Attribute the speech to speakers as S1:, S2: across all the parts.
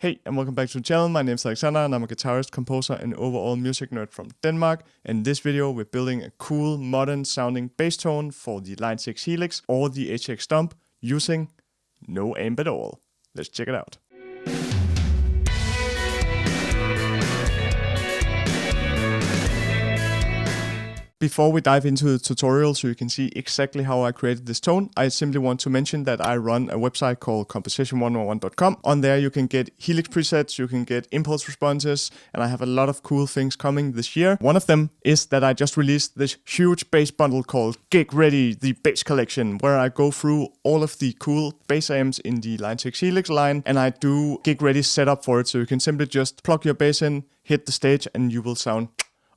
S1: Hey, and welcome back to the channel. My name is Alexander, and I'm a guitarist, composer, and overall music nerd from Denmark. In this video, we're building a cool, modern sounding bass tone for the Line6 Helix or the HX Stomp using no amp at all. Let's check it out. Before we dive into the tutorial so you can see exactly how I created this tone, I simply want to mention that I run a website called composition101.com. On there you can get Helix presets, you can get impulse responses, and I have a lot of cool things coming this year. One of them is that I just released this huge bass bundle called Gig Ready, the bass collection, where I go through all of the cool bass amps in the Line6 Helix line, and I do Gig Ready setup for it, so you can simply just plug your bass in, hit the stage, and you will sound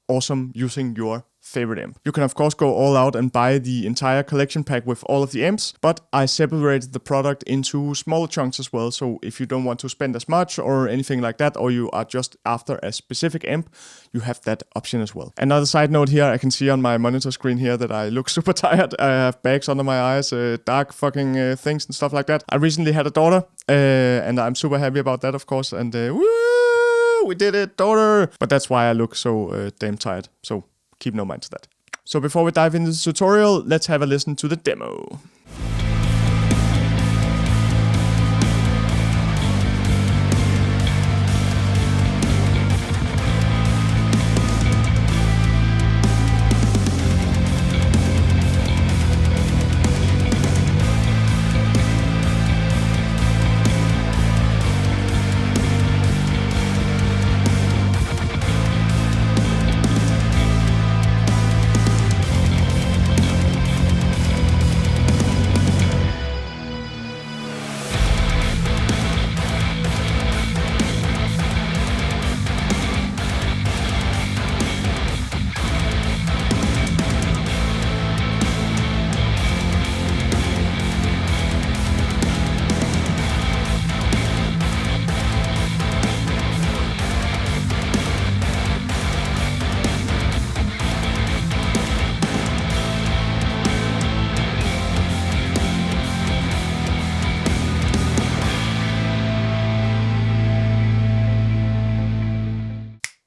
S1: awesome using your favorite amp. You can of course go all out and buy the entire collection pack with all of the amps, but I separated the product into smaller chunks as well, so if you don't want to spend as much or anything like that, or you are just after a specific amp, you have that option as well. Another side note here, I can see on my monitor screen here that I look super tired. I have bags under my eyes, dark fucking things and stuff like that. I recently had a daughter, and I'm super happy about that of course, and woo, we did it, daughter! But that's why I look so damn tired, so keep no mind to that. So before we dive into the tutorial, let's have a listen to the demo.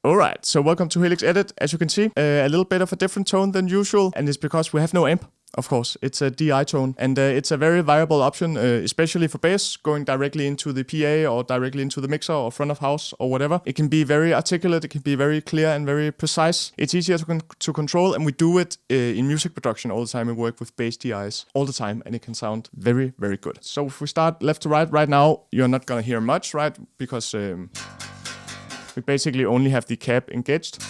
S1: Alright, so welcome to Helix Edit. As you can see, a little bit of a different tone than usual, and it's because we have no amp, of course. It's a DI tone, and it's a very viable option, especially for bass, going directly into the PA or directly into the mixer or front of house or whatever. It can be very articulate, it can be very clear and very precise. It's easier to control, and we do it in music production all the time. We work with bass DIs all the time, and it can sound very, very good. So if we start left to right now, you're not gonna hear much, right? Because we basically only have the cab engaged,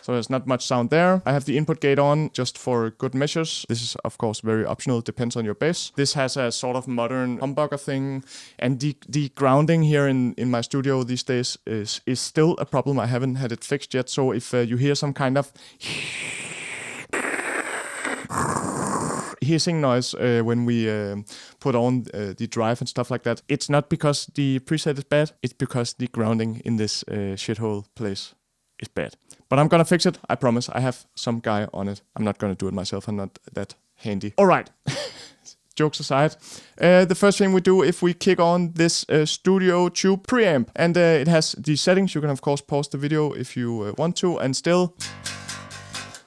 S1: so there's not much sound there. I have the input gate on just for good measures. This is of course very optional, depends on your bass. This has a sort of modern humbucker thing, and the grounding here in my studio these days is still a problem. I haven't had it fixed yet, so if you hear some kind of hissing noise when we put on the drive and stuff like that, it's not because the preset is bad, it's because the grounding in this shithole place is bad. But I'm gonna fix it, I promise. I have some guy on it. I'm not gonna do it myself, I'm not that handy. Alright, jokes aside, the first thing we do if we kick on this Studio Tube preamp, and it has the settings. You can of course pause the video if you want to, and still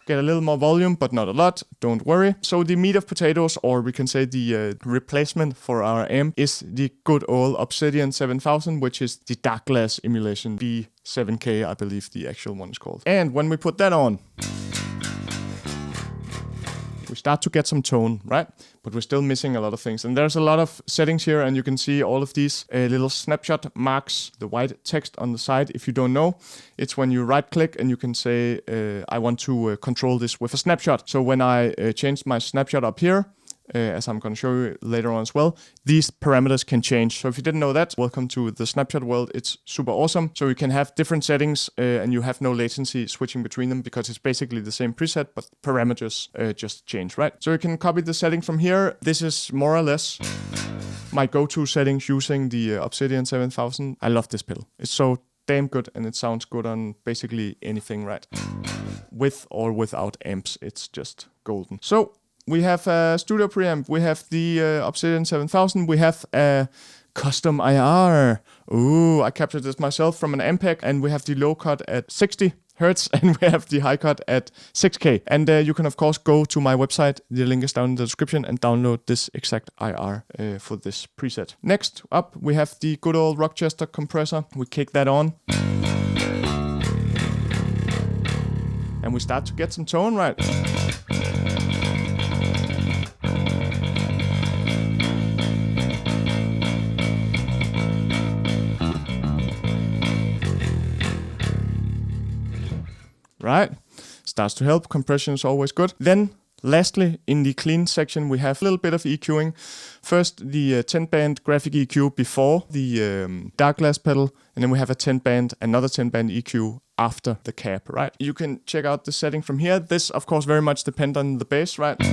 S1: get a little more volume, but not a lot, don't worry. So the meat of potatoes, or we can say the replacement for our amp, is the good old Obsedian 7000, which is the Dark Glass emulation, B7K, I believe the actual one is called. And when we put that on, we start to get some tone, right? But we're still missing a lot of things. And there's a lot of settings here, and you can see all of these little snapshot marks, the white text on the side. If you don't know, it's when you right click and you can say, I want to control this with a snapshot. So when I change my snapshot up here, as I'm going to show you later on as well, these parameters can change. So if you didn't know that, welcome to the snapshot world. It's super awesome. So you can have different settings and you have no latency switching between them because it's basically the same preset, but parameters just change, right? So you can copy the setting from here. This is more or less my go-to settings using the Obsedian 7000. I love this pedal. It's so damn good, and it sounds good on basically anything, right? With or without amps, it's just golden. So we have a studio preamp, we have the Obsedian 7000, we have a custom IR. Ooh, I captured this myself from an MPEG, and we have the low cut at 60 Hertz and we have the high cut at 6K. And you can of course go to my website, the link is down in the description, and download this exact IR for this preset. Next up, we have the good old Rochester compressor. We kick that on. And we start to get some tone, right? Right, starts to help. Compression is always good. Then, lastly, in the clean section, we have a little bit of EQing. First, the 10-band graphic EQ before the Dark Glass pedal, and then we have a 10-band, another 10-band EQ after the cap, right? You can check out the setting from here. This, of course, very much depends on the bass, right?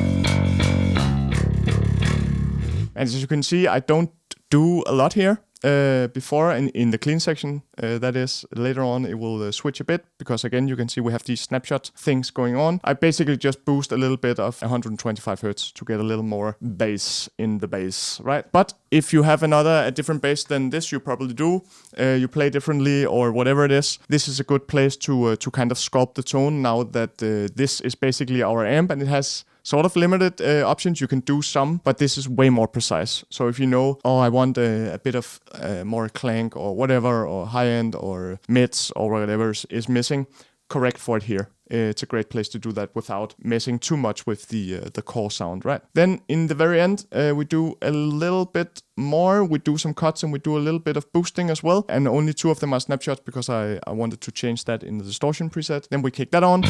S1: And as you can see, I don't do a lot here. Before and in the clean section, that is, later on it will switch a bit, because again you can see we have these snapshot things going on. I basically just boost a little bit of 125 Hertz to get a little more bass in the bass, right? But if you have a different bass than this, you probably do. You play differently or whatever it is. This is a good place to kind of sculpt the tone now that this is basically our amp and it has sort of limited options. You can do some, but this is way more precise. So if you know, oh, I want a bit of more clank or whatever, or high end or mids or whatever is missing, correct for it here. It's a great place to do that without messing too much with the core sound, right? Then in the very end, we do a little bit more. We do some cuts and we do a little bit of boosting as well. And only 2 of them are snapshots because I wanted to change that in the distortion preset. Then we kick that on.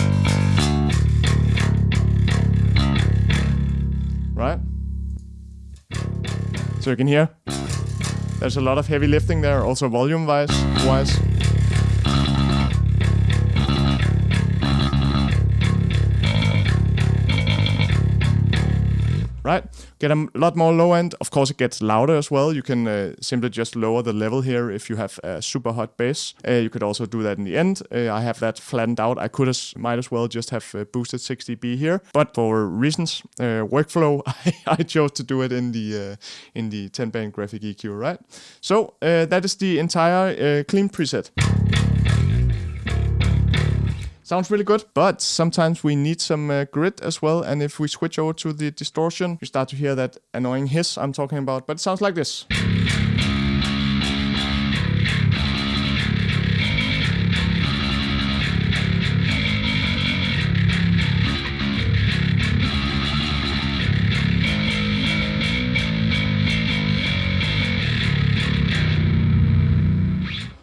S1: Right? So you can hear there's a lot of heavy lifting there, also volume-wise. Right? Get a lot more low end. Of course, it gets louder as well. You can simply just lower the level here if you have a super hot bass. You could also do that in the end. I have that flattened out. I might as well just have boosted 6 dB here. But for reasons, workflow, I chose to do it in the 10-band graphic EQ, right? So that is the entire clean preset. Sounds really good, but sometimes we need some grit as well. And if we switch over to the distortion, you start to hear that annoying hiss I'm talking about, but it sounds like this.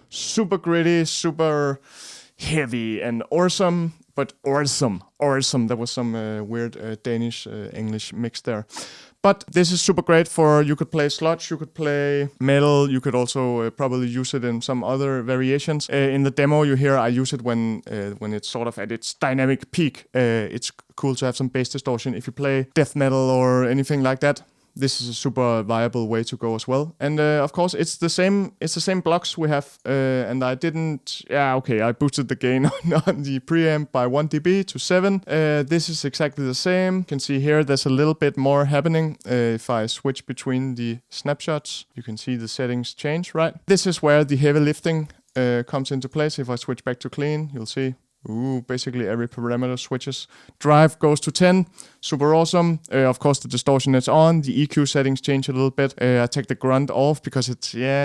S1: Super gritty, super heavy and awesome, but awesome. There was some weird Danish-English mix there. But this is super great for, you could play sludge, you could play metal, you could also probably use it in some other variations. In the demo you hear I use it when it's sort of at its dynamic peak. It's cool to have some bass distortion if you play death metal or anything like that. This is a super viable way to go as well. And of course, it's the same blocks we have. And I boosted the gain on the preamp by 1 dB to 7. This is exactly the same. You can see here, there's a little bit more happening. If I switch between the snapshots, you can see the settings change, right? This is where the heavy lifting comes into place. If I switch back to clean, you'll see. Ooh, basically every parameter switches. Drive goes to 10, super awesome. Of course the distortion is on, the EQ settings change a little bit. I take the grunt off because it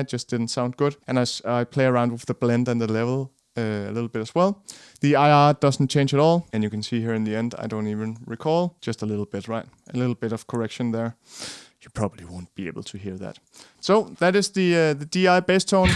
S1: just didn't sound good. And I play around with the blend and the level a little bit as well. The IR doesn't change at all. And you can see here in the end, I don't even recall, just a little bit, right? A little bit of correction there. You probably won't be able to hear that. So that is the DI bass tone.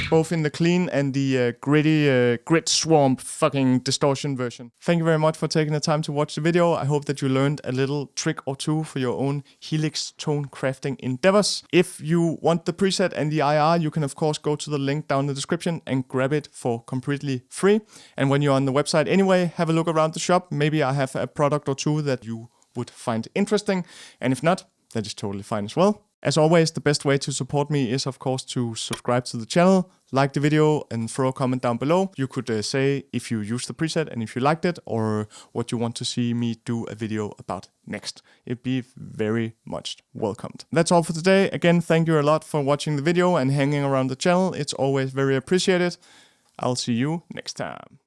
S1: Both in the clean and the gritty, grit swamp fucking distortion version. Thank you very much for taking the time to watch the video. I hope that you learned a little trick or two for your own Helix tone crafting endeavors. If you want the preset and the IR, you can of course go to the link down in the description and grab it for completely free. And when you're on the website anyway, have a look around the shop. Maybe I have a product or two that you would find interesting. And if not, that is totally fine as well. As always, the best way to support me is of course to subscribe to the channel, like the video and throw a comment down below. You could say if you used the preset and if you liked it or what you want to see me do a video about next. It'd be very much welcomed. That's all for today. Again, thank you a lot for watching the video and hanging around the channel. It's always very appreciated. I'll see you next time.